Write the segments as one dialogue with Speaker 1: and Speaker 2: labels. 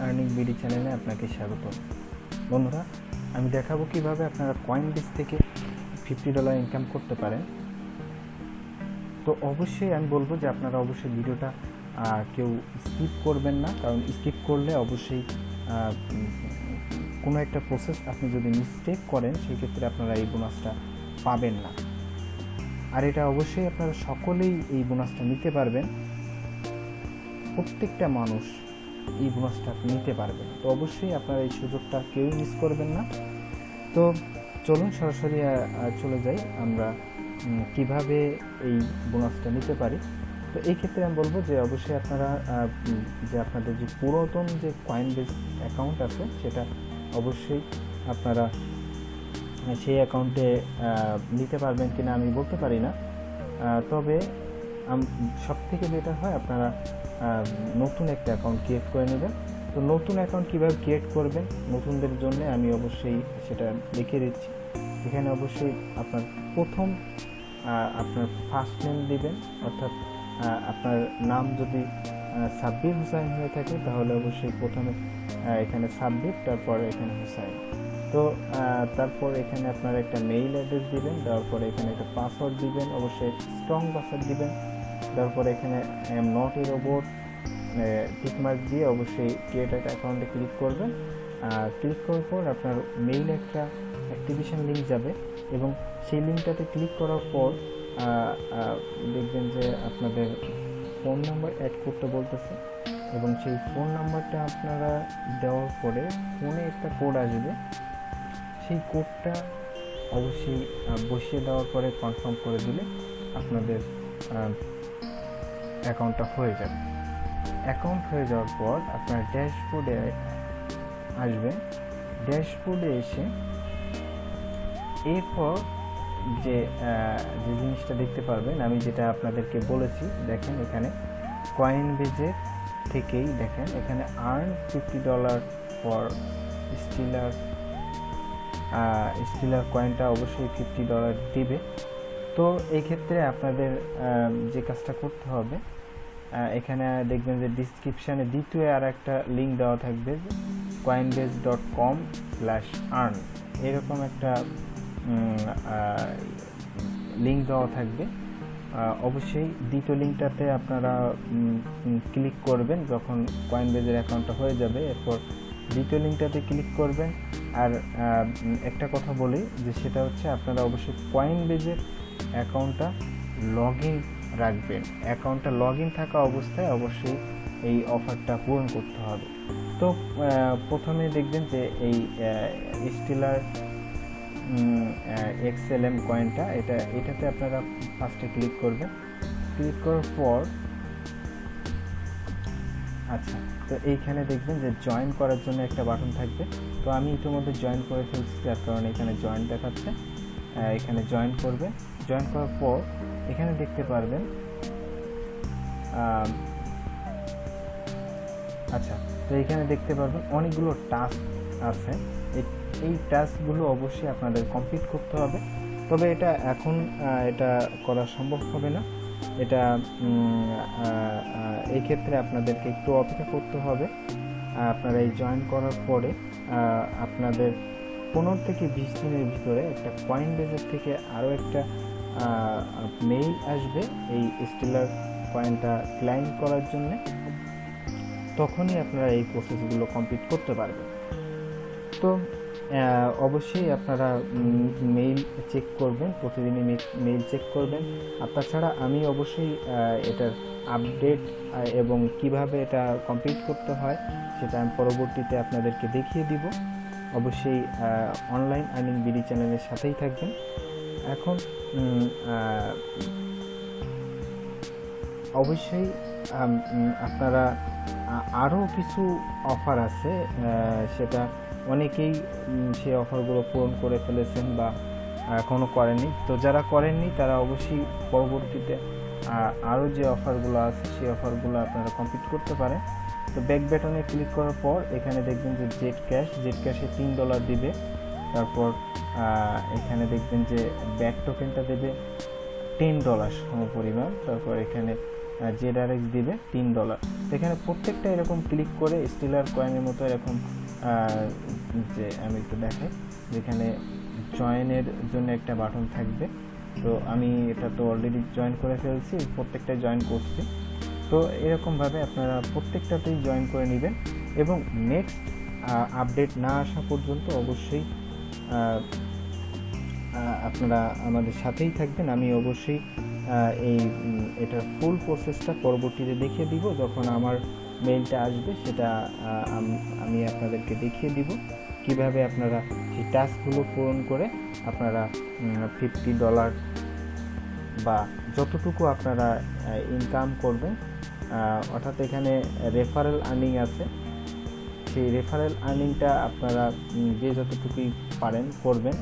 Speaker 1: Earning BD চ্যানেলে আপনাকে স্বাগত। বন্ধুরা, আমি দেখাবো কিভাবে আপনারা কয়েনবেস থেকে $50 ইনকাম করতে পারেন। তো অবশ্যই আমি বলবো যে আপনারা অবশ্যই ভিডিওটা কেউ স্কিপ করবেন না, কারণ স্কিপ করলে অবশ্যই কোনো একটা প্রসেস আপনি যদি মিস্টেক করেন সেক্ষেত্রে আপনারা এই বোনাসটা পাবেন না। আর এটা অবশ্যই আপনারা সকলেই এই বোনাসটা নিতে পারবেন, প্রত্যেকটা মানুষ এই বোনাসটা নিতে পারবেন। তো অবশ্যই আপনারা এই সুযোগটা কেউই মিস করবেন না। তো চলুন সরাসরি চলে যাই আমরা কিভাবে এই বোনাসটা নিতে পারি। তো এই ক্ষেত্রে আমি বলবো যে অবশ্যই আপনারা যে আপনাদের যে পুরাতন যে কয়েনবেস অ্যাকাউন্ট আছে সেটা অবশ্যই আপনারা সেই অ্যাকাউন্টে নিতে পারবেন কিনা আমি বলতে পারি না, তবে সব থেকে বেটার হয় আপনারা নতুন একটা অ্যাকাউন্ট ক্রিয়েট করে নেবেন। তো নতুন অ্যাকাউন্ট কীভাবে ক্রিয়েট করবেন নতুনদের জন্য আমি অবশ্যই সেটা লিখে দিচ্ছি। এখানে অবশ্যই আপনার প্রথম আপনার ফার্স্ট নেম দিবেন, অর্থাৎ আপনার নাম যদি সাব্বির হুসাইন হয়ে থাকে তাহলে অবশ্যই প্রথমে এখানে সাব্বির, তারপর এখানে হুসাইন। তো তারপর এখানে আপনার একটা মেইল অ্যাড্রেস দিবেন, দেওয়ার পরে এখানে একটা পাসওয়ার্ড দিবেন, অবশ্যই স্ট্রং পাসওয়ার্ড দিবেন। তারপরে এখানে I am not a robot tick mark দিয়ে অবশ্যই ক্রিয়েট একটা অ্যাকাউন্টে ক্লিক করবেন। ক্লিক করার পর আপনার মেইলে একটা অ্যাক্টিভেশন লিঙ্ক যাবে এবং সেই লিঙ্কটাতে ক্লিক করার পর দেখবেন যে আপনাদের ফোন নাম্বার অ্যাড করতে বলতেছে এবং সেই ফোন নাম্বারটা আপনারা দেওয়ার পরে ফোনে একটা কোড আসবে। সেই কোডটা অবশ্যই বসিয়ে দেওয়ার পরে কনফার্ম করে দিলে আপনাদের অ্যাকাউন্টটা হয়ে যাবে। অ্যাকাউন্ট হয়ে যাওয়ার পর আপনার ড্যাশবোর্ডে আসবেন। ড্যাশবোর্ডে এসে এরপর যে জিনিসটা দেখতে পারবেন আমি যেটা আপনাদেরকে বলেছি, দেখেন এখানে কয়েনবেজের থেকেই দেখেন এখানে আর্ন $50 ফর স্টিলার কয়েনটা অবশ্যই $50 দিবে। তো এই ক্ষেত্রে আপনাদের যে কাজটা করতে হবে, এখানে দেখবেন যে ডিসক্রিপশানে দ্বিতীয় আর একটা লিঙ্ক দেওয়া থাকবে coinbase.com/earn, এরকম একটা লিঙ্ক দেওয়া থাকবে। অবশ্যই দ্বিতীয় লিঙ্কটাতে আপনারা ক্লিক করবেন যখন কয়েনবেজের অ্যাকাউন্টটা হয়ে যাবে। এরপর দ্বিতীয় লিঙ্কটাতে ক্লিক করবেন। আর একটা কথা বলি যে সেটা হচ্ছে আপনারা অবশ্যই কয়েনবেজের অ্যাকাউন্টটা লগ ইন রাখবেন। অ্যাকাউন্টটা লগ ইন থাকা অবস্থায় অবশ্যই এই অফারটা পূরণ করতে হবে। তো প্রথমে দেখবেন যে এই স্টিলার XLM কয়েনটা এটাতে আপনারা ফার্স্টে ক্লিক করবেন। ক্লিক করার পর আচ্ছা, তো এইখানে দেখবেন যে জয়েন করার জন্য একটা বাটন থাকবে। তো আমি ইতিমধ্যে জয়েন করে ফেলছি, যার কারণে এখানে জয়েন দেখাচ্ছে। এখানে জয়েন করবেন। জয়েন করার পর এখানে দেখতে পারবেন আচ্ছা, তো এখানে দেখতে পারবেন অনেকগুলো টাস্ক আছে। এই টাস্কগুলো অবশ্যই আপনাদের কমপ্লিট করতে হবে, তবে এটা এখন এটা করা সম্ভব হবে না। এটা এই ক্ষেত্রে আপনাদেরকে একটু অপেক্ষা করতে হবে। আপনারা এই জয়েন করার পরে আপনাদের 15 থেকে 20 দিনের ভিতরে একটা কয়েনবেজের থেকে আরও একটা মেইল আসবে এই স্টিলার কয়েনটা ক্লাইম করার জন্য। তখনই আপনারা এই প্রসেসগুলো কমপ্লিট করতে পারবেন। তো অবশ্যই আপনারা মেইল চেক করবেন, প্রতিদিনই মেইল চেক করবেন। আর তাছাড়া আমি অবশ্যই এটার আপডেট এবং কিভাবে এটা কমপ্লিট করতে হয় সেটা আমি পরবর্তীতে আপনাদেরকে দেখিয়ে দিব। অবশ্যই অনলাইন আর্নিং বিডি চ্যানেলের সাথেই থাকবেন। এখন অবশ্যই আপনারা আরও কিছু অফার আছে, সেটা অনেকেই সেই অফারগুলো পূরণ করে ফেলেছেন বা এখনও করেননি। তো যারা করেননি তারা অবশ্যই পরবর্তীতে আরও যে অফারগুলো আছে সেই অফারগুলো আপনারা কমপ্লিট করতে পারেন। তো ব্যাক বাটনে ক্লিক করার পর এখানে দেখবেন যে জেড ক্যাশে $3 দিবে। তারপর এখানে দেখবেন যে ব্যাক টোকেনটা দেবে $10 সমপরিমাণ। তারপর এখানে ZRX দিবে $3। এখানে প্রত্যেকটা এরকম ক্লিক করে স্টিলার কয়েনের মতো এরকম যে আমি একটু দেখাই, যেখানে জয়েনের জন্য একটা বাটন থাকবে। তো আমি এটা তো অলরেডি জয়েন করে ফেলছি, প্রত্যেকটা জয়েন করছি। তো এরকমভাবে আপনারা প্রত্যেকটাতেই জয়েন করে নেবেন এবং নেক্সট আপডেট না আসা পর্যন্ত অবশ্যই আপনারা আমাদের সাথেই থাকবেন। আমি অবশ্যই এটার ফুল প্রসেসটা পরবর্তীতে দেখিয়ে দিব। যখন আমার মেইলটা আসবে সেটা আমি আপনাদেরকে দেখিয়ে দিব কিভাবে আপনারা সেই টাস্কগুলো পূরণ করে আপনারা $50 বা যতটুকু আপনারা ইনকাম করবেন, অর্থাৎ এখানে রেফারেল আর্নিং আছে, সেই রেফারেল আর্নিংটা আপনারা যে যতটুকুই পারেন করবেন,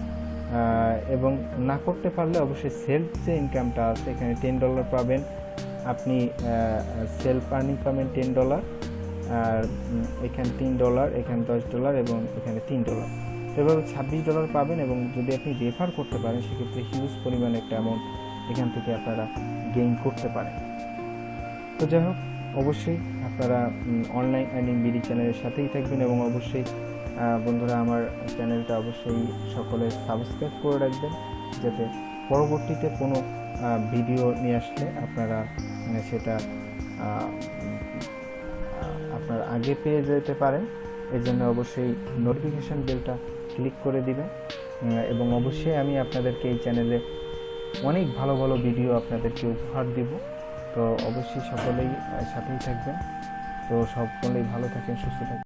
Speaker 1: এবং না করতে পারলে অবশ্যই সেলফ যে ইনকামটা আছে এখানে $10 পাবেন আপনি, সেলফ আর্নিং পাবেন $10, আর এখানে $3, এখানে $10 এবং এখানে $3, এভাবে $26 পাবেন। এবং যদি আপনি রেফার করতে পারেন সেক্ষেত্রে হিউজ পরিমাণে একটা অ্যামাউন্ট এখান থেকে আপনারা গেইন করতে পারেন। তো যাই হোক, অবশ্যই আপনারা অনলাইন আর্নিং বিডি চ্যানেলের সাথেই থাকবেন এবং অবশ্যই বন্ধুরা আমার চ্যানেলটা অবশ্যই সকলে সাবস্ক্রাইব করে রাখবেন, যাতে পরবর্তীতে কোনো ভিডিও নিয়ে আসলে আপনারা সেটা আপনার আগে পেয়ে যেতে পারেন। এর জন্য অবশ্যই নোটিফিকেশান বেলটা ক্লিক করে দিবেন এবং অবশ্যই আমি আপনাদেরকে এই চ্যানেলে অনেক ভালো ভালো ভিডিও আপনাদেরকে উপহার দেব। তো অবশ্যই সকলেই সাথেই থাকবেন। তো সকলেই ভালো থাকেন, সুস্থ থাকেন।